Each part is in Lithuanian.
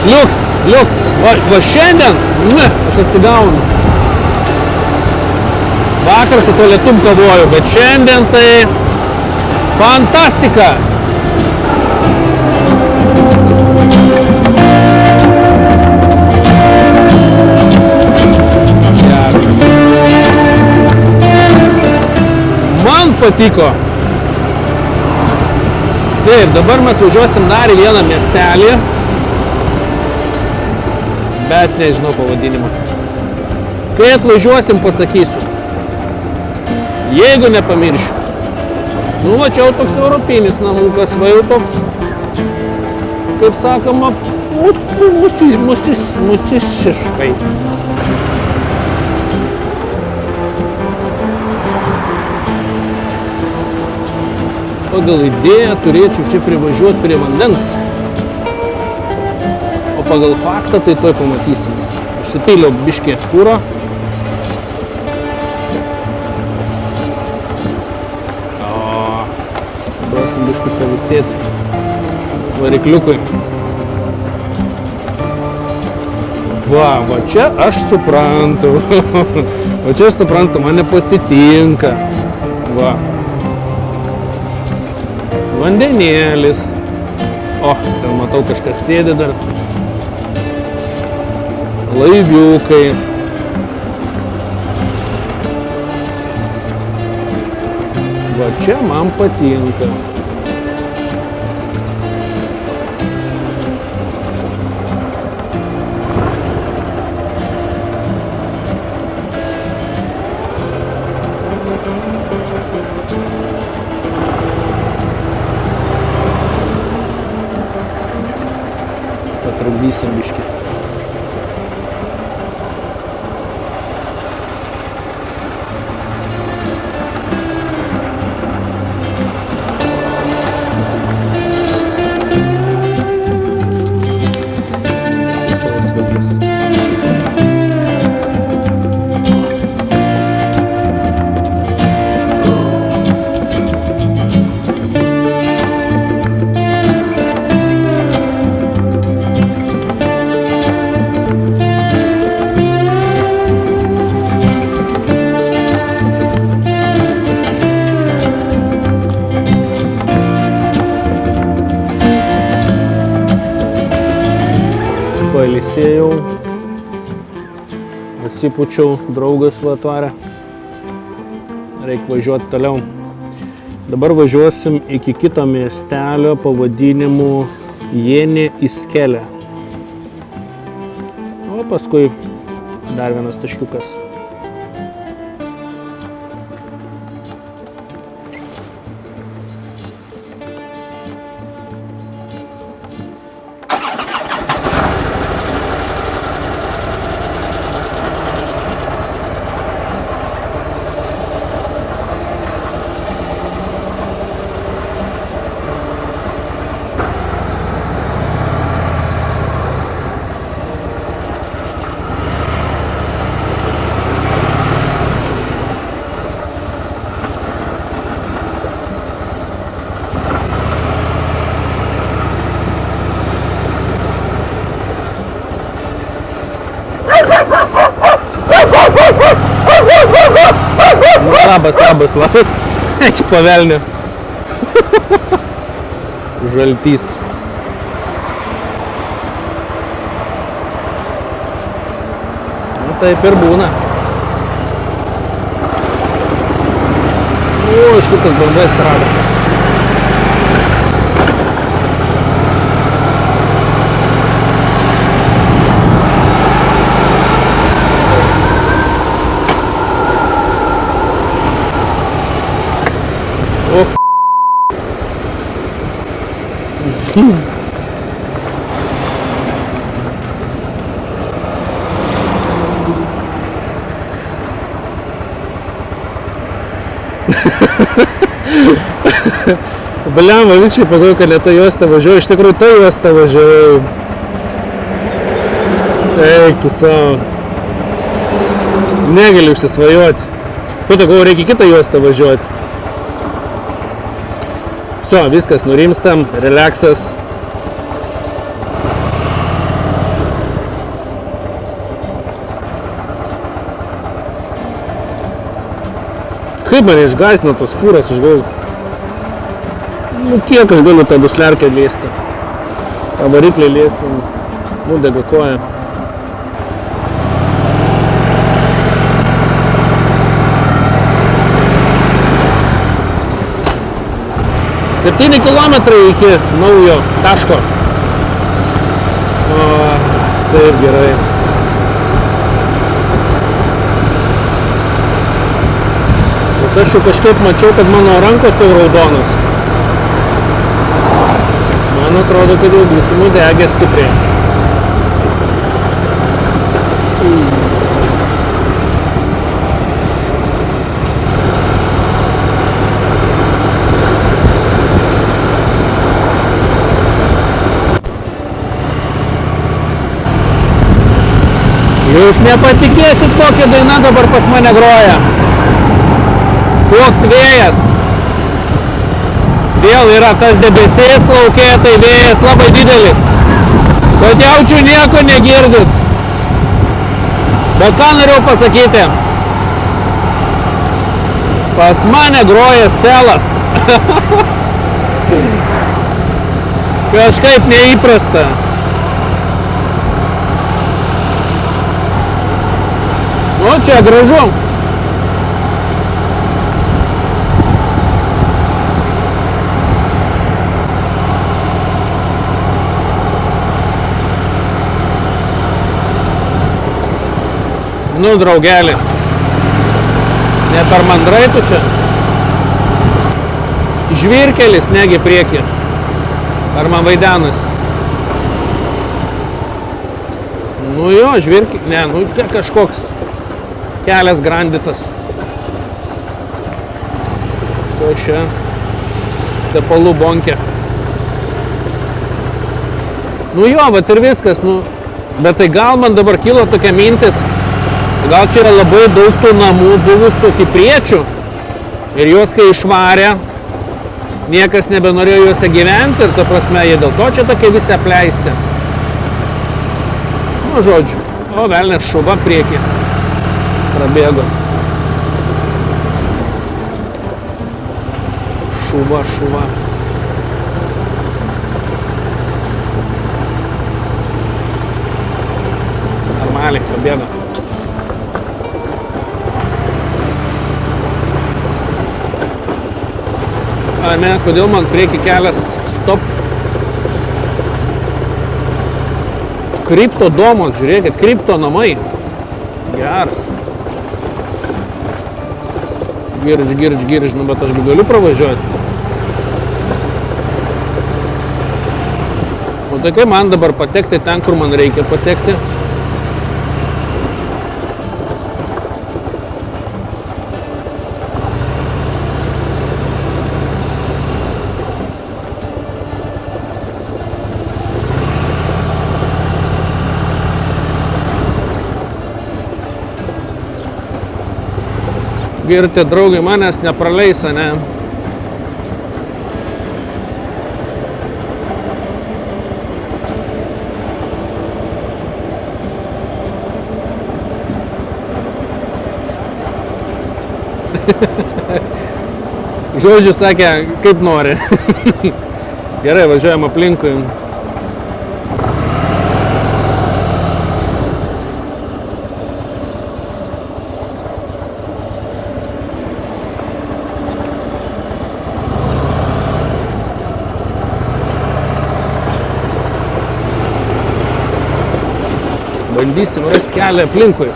Liuks. Va šiandien aš atsigaunu. Vakar su to lietum kavoju, bet šiandien tai fantastika. Man patiko. Taip, dabar mes važiuosim dar į vieną miestelį, bet nežinau pavadinimą. Kai atvažiuosim, pasakysiu. Jeigu nepamiršiu. Nu, va čia jau toks europinis namukas, va jau toks, kaip sakoma, mūsiškai. Pagal idėją turėčiau čia privažiuoti prie vandens. O pagal faktą tai tuoj pamatysim. Užsipyliau biškį kūro. Duosim biškį pavisėti varikliukui. Va čia aš suprantu. Va čia aš suprantu, mane pasitinka. Va. Vandenėlis. O, ten matau kažkas sėdi dar. Laiviukai. Va čia man patinka. Patrukdysim biškį. Pailsėjau, atsipučiau, draugas va atvarė, reikia važiuoti toliau. Dabar važiuosim iki kito miestelio pavadinimu Jenė Iskelė. O paskui dar vienas taškiukas. Labas. Eik pavelnio. Žaltys. Nu taip ir būna. O, iš kur tas bandas rado. Bliamba, visiškai pagalvoju, kad ne ta juosta važiuoju, iš tikrųjų ta juosta važiuoju. Eik tu savo. Negaliu užsisvajoti. Tu tai reikia kitą juostą važiuoti. Viskas, nurimstam, relaksas. Kaip mane išgaisino tos fūros, aš galiu. Nu kiek aš galiu tą duslerkę lėsti. Tą variklį lėsti. Nudega koja. Septyni kilometrai iki naujo taško. O, taip gerai. Bet aš jau kažkaip mačiau, kad mano rankos jau raudonos. Man atrodo, kad jau būsiu nudegę stipriai. Jūs nepatikėsit, kokia daina dabar pas mane groja. Koks vėjas. Vėl yra tas debesės laukė, tai vėjas labai didelis. Bet jaučiu nieko negirdit. Bet ką norėjau pasakyti? Pas mane groja selas. Kažkaip neįprasta. Nu, čia gražu. Nu, draugelį. Ne per mandrai tu čia. Žvyrkelis, negi prieki. Ar man vaidenus? Nu jo, žvyrkelis. Ne, nu kažkoks. Kelias grandytas. To čia tepalų bonkė. Nu jo, vat ir viskas. Nu, bet tai gal man dabar kilo tokia mintis. Gal čia yra labai daug tų namų buvusių kipriečių. Ir juos kai išvarė, niekas nebenorėjo juose gyventi. Ir ta prasme, jie dėl to čia tokie visi apleisti. Nu, žodžiu. O, velnės šuva prieki. Prabėgo. Šuva, šuva. Normaliai prabėgo. A ne, kodėl man prieki kelias stop? Kripto domos, žiūrėkit, kripto namai. Geras. Girž, nu bet aš galiu pravažiuoti. O tai kaip man dabar patekti ten, kur man reikia patekti? Girti draugai manęs nepraleis, ne? Žodžiu, sakė, kaip nori. Gerai, važiuojam aplinkui. Bandysim rasti kelią aplinkui.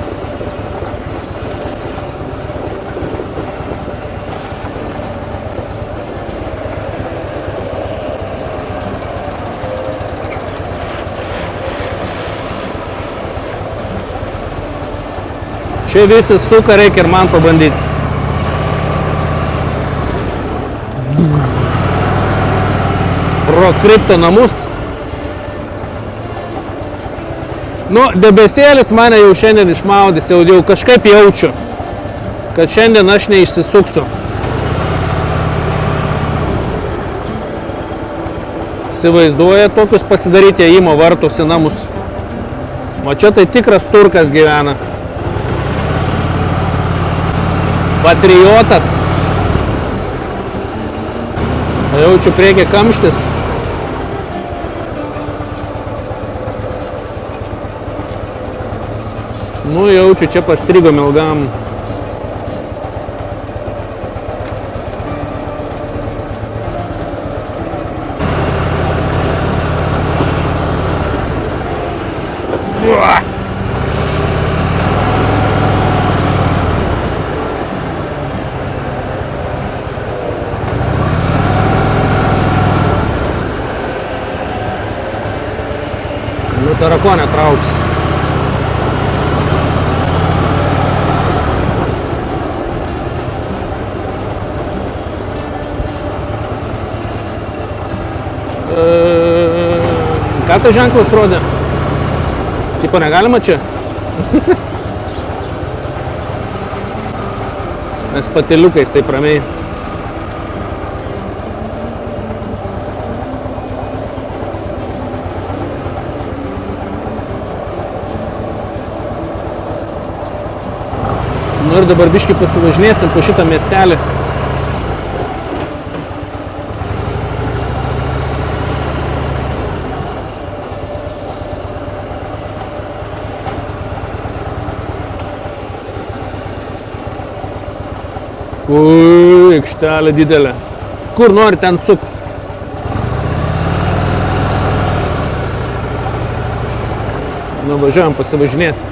Čia visi suka, reikia ir man pabandyti. Pro kripto namus. Nu, debesėlis mane jau šiandien išmaudys, jau kažkaip jaučiu, kad šiandien aš neišsisuksiu. Įsivaizduoja tokius pasidaryti ėjimo vartus į namus. O čia tai tikras turkas gyvena. Patriotas. Jaučiu priekį kamštis. Nu, jaučiu, čia pastrigom ilgam. Nu, tarakonė trauks. Ką tas ženklas rodė? Tipo negalima čia? Mes pateliukais taip ramiai. Nu ir dabar biškį pasivažinėsim po šitą miestelį. Ui, aikštelė didelė. Kur nori ten suk. Nuvažiuojam pasivažinėti.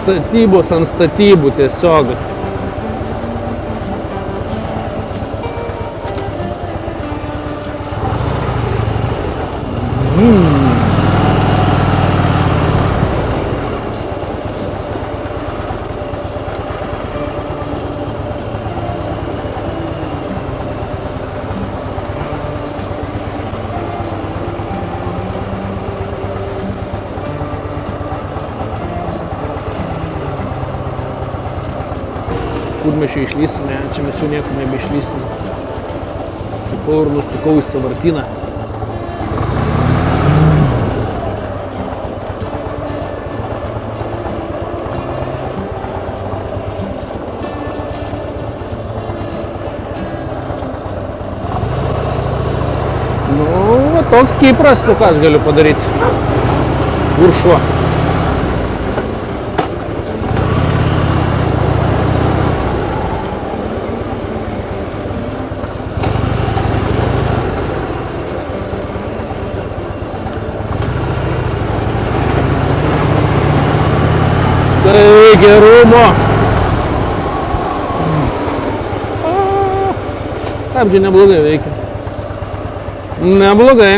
Statybos ant statybų tiesiog. Kur mes čia išlysime, čia mes jau niekur nebeišlysime. Sukau ir nusukau į sąvartyną. Nu, va toks Kipras, ką aš galiu padaryti. Kur šuo? Tai gerumo. Stabdžiai neblogai veikia. Neblogai.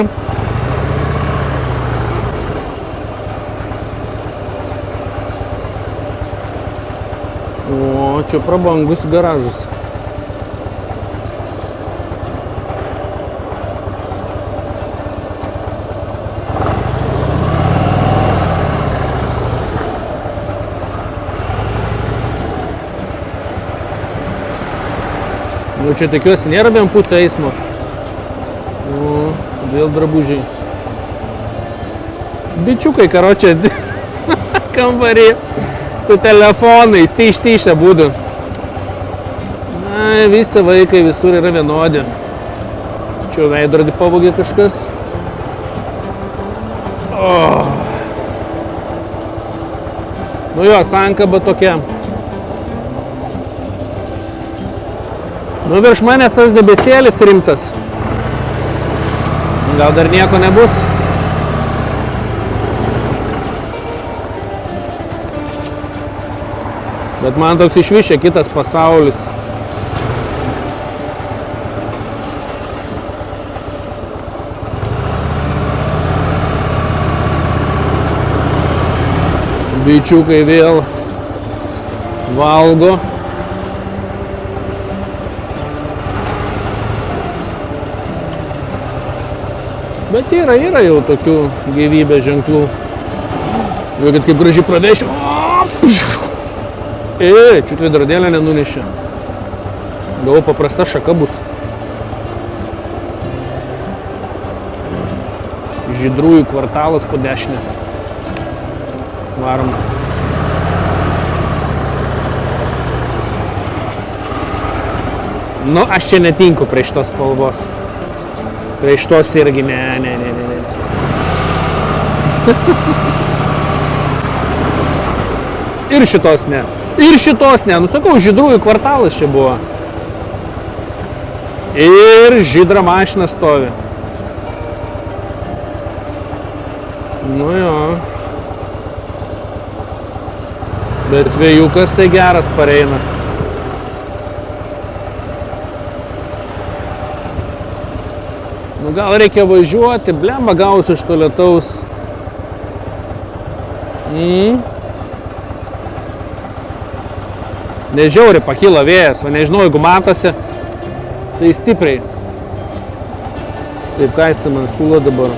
O, čia prabangus garažas. Nu, čia tikiuosi nėra vienpusio eismo. O, vėl drabužiai. Bičiukai, karočią, kambarį su telefonais, tyštyšę būdu. Na, visi vaikai visur yra vienodi. Čia veidrodį pavogė kažkas. O. Nu jo, sankaba tokia. Nu, virš manęs tas debesėlis rimtas. Gal dar nieko nebus? Bet man toks išvišė kitas pasaulis. Bičiukai vėl valgo. Bet yra jau tokių gyvybės ženklų. Žiūrėkit, kaip gražiai pravešiu. Čiut veidrodėlę nenunešė. Gal paprasta šaka bus. Žydrųjų kvartalas po dešinę. Varom. Nu, aš čia netinku prie šitos spalvos. Prie šitos irgi ne. Ir šitos ne. Nu, sakau, žydrųjų kvartalas čia buvo. Ir žydra mašina stovi. Nu jo. Bet vėjukas tai geras pareina. Nu gal reikia važiuoti, blemba gausiu iš to lietaus. Nežiauriai pakyla vėjas, va nežinau, jeigu matosi, tai stipriai. Taip ką jis man siūlo dabar.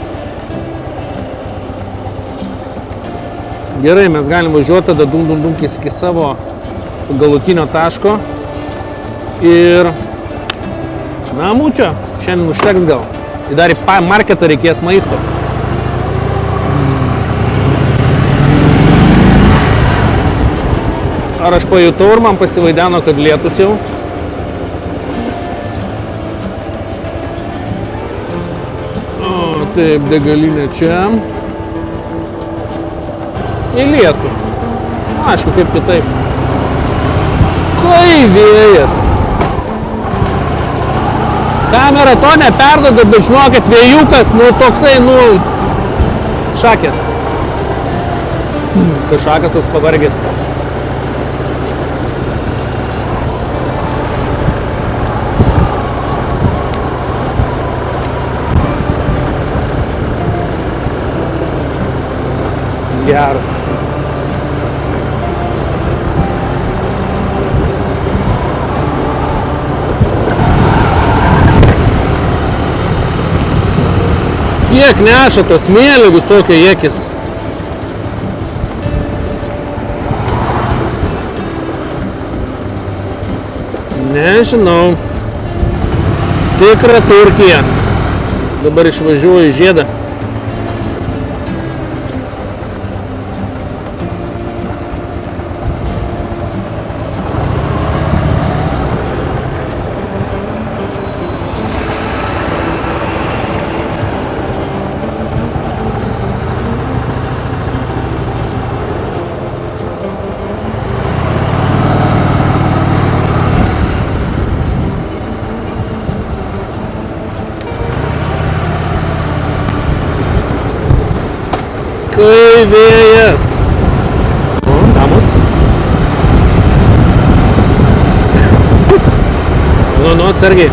Gerai, mes galim važiuoti tada dunkis iki savo galutinio taško. Ir namučio, šiandien užteks gal. Tai dar į marketą reikės maisto. Ar aš pajutau ir man pasivaideno, kad lietus jau? O, taip, degalinė čia. Į lietų. Aišku, kaip kitaip. Kai vėjas. Kamera to neperdoda, bet žinokit, vėjukas, nu toksai, nu, šakės. Kad šakas tos pavargės. Geras. Kiek neša to smėlio visokio jėkis. Nežinau. Tikra Turkija. Dabar išvažiuoju į žiedą. Kai vėjas. O, namus. Nu, atsargiai.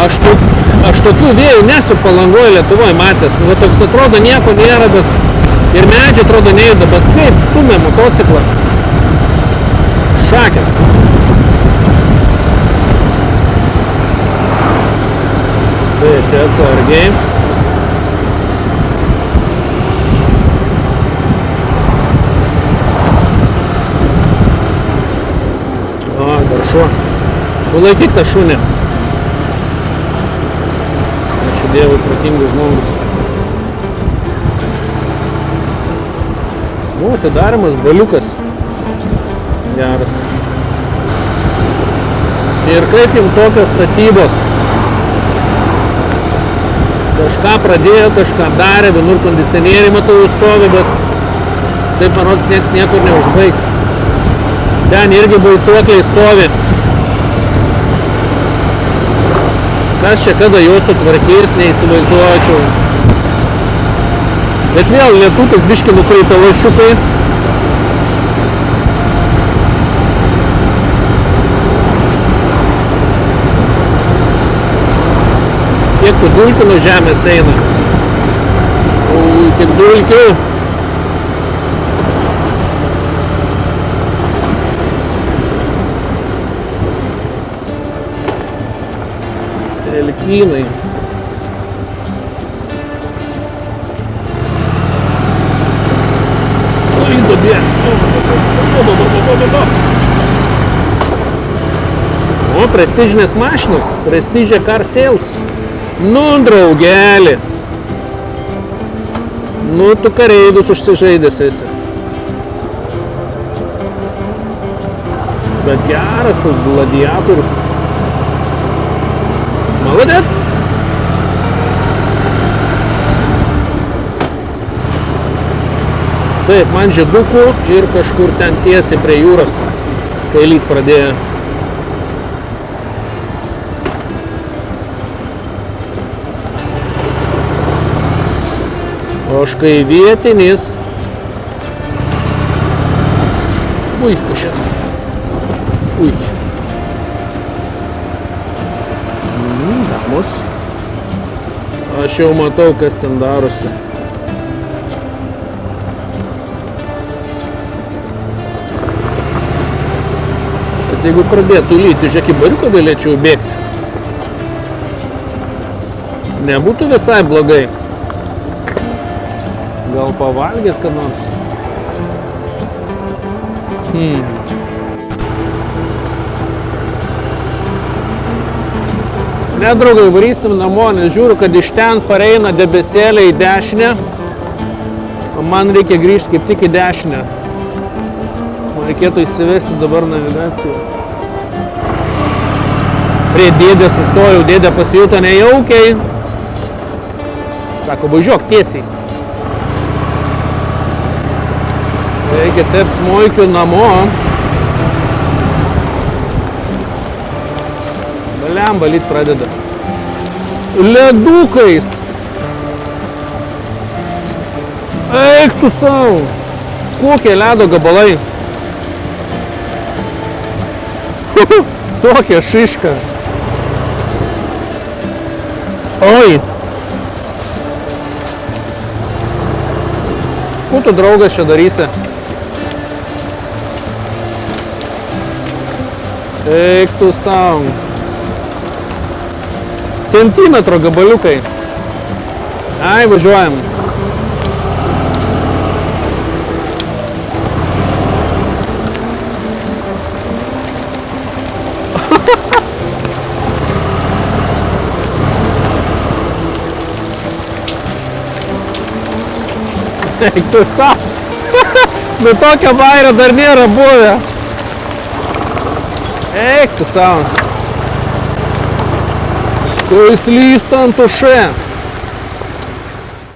Aš tokių vėjų nesu Palangoje Lietuvoje matęs. Nu, toks atrodo nieko nėra, bet ir medžiai atrodo nejuda, bet kaip stumia motociklą. Šakės. Tai čia atsargiai. O, dar šuo. Palaikyk tą šunį. Ačiū Dievui, protingas žmogus. O, atidarimas, baliukas. Geras. Ir kaip jums tokios statybos? Kažką pradėjo, kažką darė, vienur kondicionieriai matau stovi, bet taip parods nieks niekur neužbaigs. Ten irgi baisuokliai stovi. Kas čia kada juos sutvarkys, neįsivaizduočiau. Bet vėl lietutis biškį nukreipia lašiukai. Kiek tų dulkių nuo žemės eina. Ui, kiek dulkių. Telkinai. Oi, duobė. O, prestižinės mašinos. Prestižė car sales. Nu, draugelį. Nu, tu kareivius užsižaidęs esi. Bet geras tas gladiatorius. Молодец! Taip, man žiedukų ir kažkur ten tiesiai prie jūros, kai lyg pradėjo. O aš kai vietinis. Ui, kažkas. Ui. Damos. Aš jau matau, kas ten darosi. Bet jeigu pradėtų lyti, žiūrėk, į bariuką galėčiau bėgti. Nebūtų visai blogai. Gal pavalgėt ką nors? Ne, draugai, varysim namo, nes žiūriu, kad iš ten pareina debesėlė į dešinę. O man reikia grįžti kaip tik į dešinę. Man reikėtų įsivesti dabar navigaciją. Prie dėdės sustojau, dėdė pasijuto nejaukiai. Sako, važiuok tiesiai. Reikia tept smuikiu namo. Baliam valyt pradeda. Ledukais. Eik tu sau. Kokie ledo gabalai. Tokia šiška. Oi. Ko tu, draugas, čia darysi? Eik tu sau. Centimetro gabaliukai. Ai, važiuojam. Eik tu sau. Nu tokio bairio dar nėra buvę. Eik tu sau. Tu įslysta ant tušė.